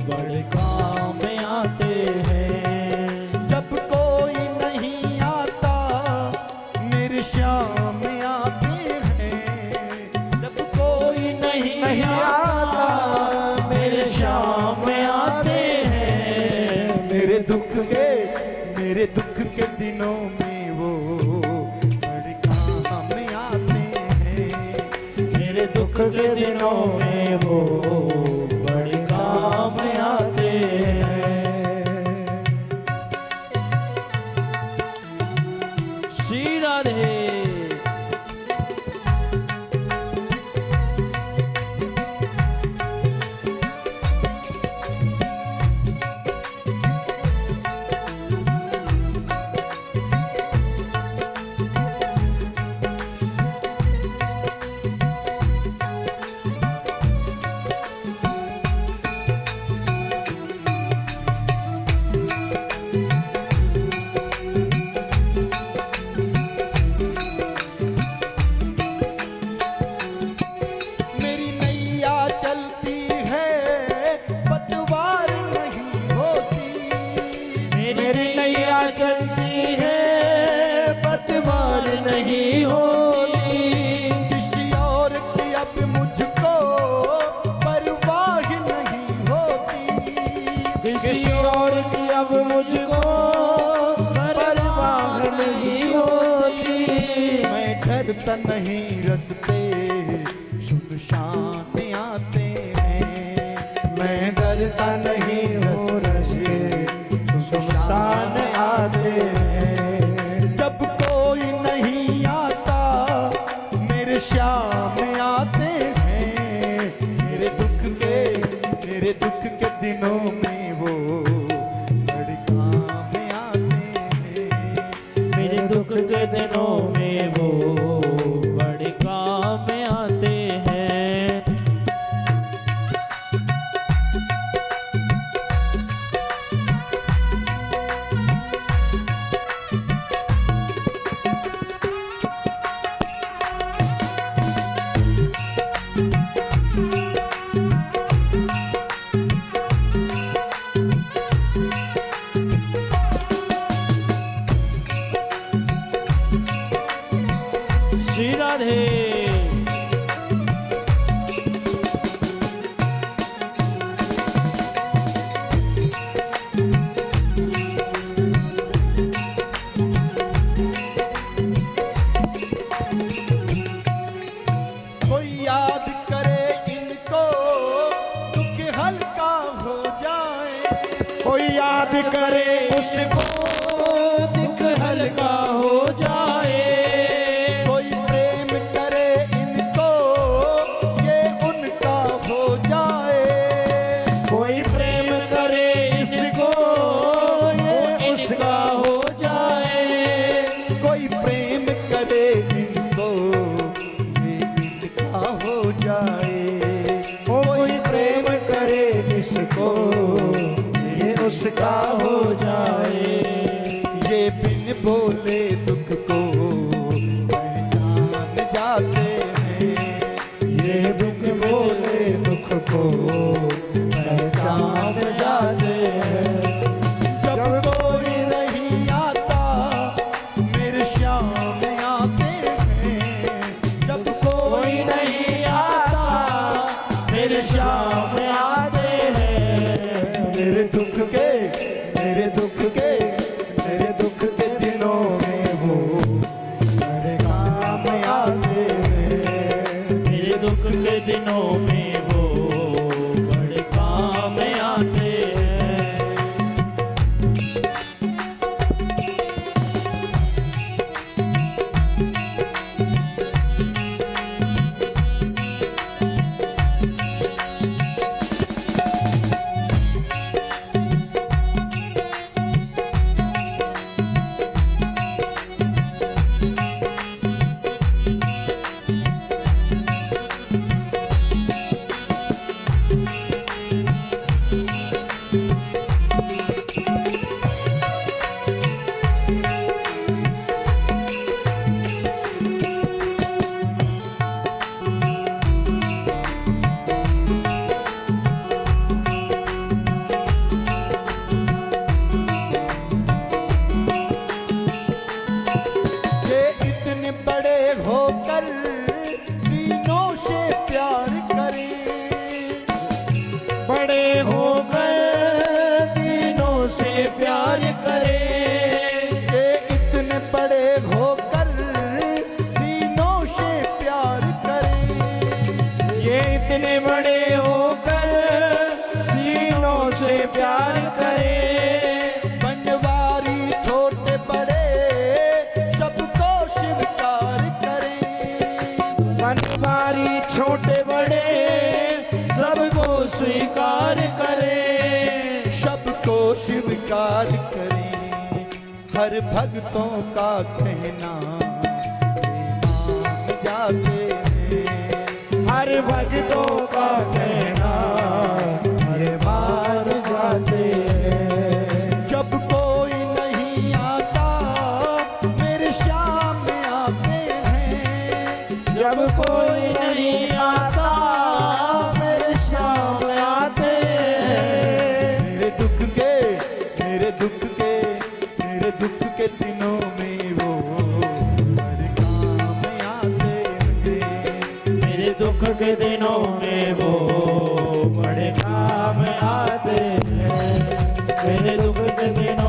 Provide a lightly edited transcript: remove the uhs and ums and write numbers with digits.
बड़े काम आते हैं। जब कोई नहीं आता मेरे श्याम आते हैं। जब कोई नहीं आता मेरे श्याम आते हैं। मेरे दुख के दिनों में वो बड़े काम आते हैं। मेरे दुख के दिनों में वो बड़े काम आते हैं। श्री राधे। चलती है पतवार नहीं होती। किसी और की अब मुझको परवाह नहीं होती। किसी और की अब मुझको परवाह नहीं होती। मैं डरता नहीं रस्ते सुनसान आते हैं। मैं डरता नहीं हूँ रस्ते सुनसान आते हैं। जब कोई नहीं आता मेरे श्याम आते हैं। मेरे दुख के दिनों में वो बड़े काम आते हैं। मेरे दुख के दिनों में वो बड़े काम आते हैं। श्री राधे। कोई याद करे इनको दुख हल्का हो जाए। कोई याद करे उसको दुख हल्का हो जाए। कोई प्रेम करे इनको ये उनका हो जाए। कोई प्रेम करे इसको ये उसका हो जाए। कोई प्रेम करे इनको ये इनका हो जाए। कोई प्रेम करे इसको ये उसका हो जाए। ये बिन बोले दुख को पहचान जाते हैं। ये बिन बोले दुख को पहचान जाते हैं। जब कोई नहीं आता मेरे श्याम आते हैं। जब कोई नहीं आता मेरे श्याम आते हैं। मेरे दुख के दिनों में वो बड़े काम आते हैं। मेरे दुख के दिनों में वो बड़े काम आते हैं। स्वीकार करें। हर भक्तों का कहना मान जाते हैं। हर भक्तों का कहना हरे मान जाते हैं। जब कोई नहीं आता मेरे सामने आते हैं। जब कोई नहीं आता मेरे सामने आते हैं। मेरे दुख के मेरे दुख के मेरे दुख के दिनों में वो बड़े काम आते हैं। मेरे दुख के दिनों में वो बड़े काम आते हैं। मेरे दुख के दिनों